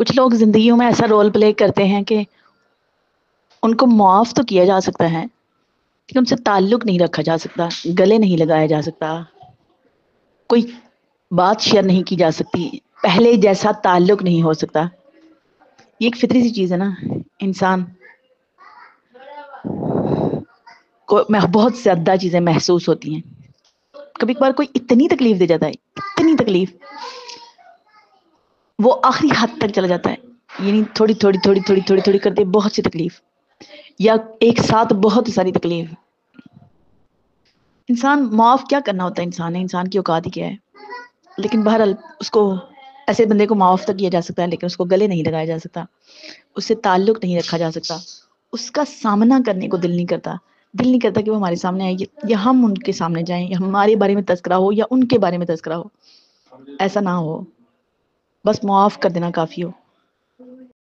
کچھ لوگ زندگیوں میں ایسا رول پلے کرتے ہیں کہ ان کو معاف تو کیا جا سکتا ہے لیکن ان سے تعلق نہیں رکھا جا سکتا، گلے نہیں لگایا جا سکتا، کوئی بات شیئر نہیں کی جا سکتی، پہلے جیسا تعلق نہیں ہو سکتا. یہ ایک فطری سی چیز ہے نا. انسان کو بہت زیادہ چیزیں محسوس ہوتی ہیں. کبھی کبھار کوئی اتنی تکلیف دے جاتا ہے، اتنی تکلیف، وہ آخری حد تک چلا جاتا ہے. یعنی تھوڑی تھوڑی تھوڑی تھوڑی تھوڑی تھوڑی کرتے بہت سی تکلیف، یا ایک ساتھ بہت ساری تکلیف. انسان معاف کیا کرنا ہوتا ہے، انسان کی اوقات ہی کیا ہے. لیکن بہرحال اس کو، ایسے بندے کو معاف تو کیا جا سکتا ہے لیکن اس کو گلے نہیں لگایا جا سکتا، اس سے تعلق نہیں رکھا جا سکتا، اس کا سامنا کرنے کو دل نہیں کرتا. دل نہیں کرتا کہ وہ ہمارے سامنے آئے یا ہم ان کے سامنے جائیں، یا ہمارے بارے میں تذکرہ ہو یا ان کے بارے میں تذکرہ ہو. ایسا نہ ہو، بس معاف کر دینا کافی ہو.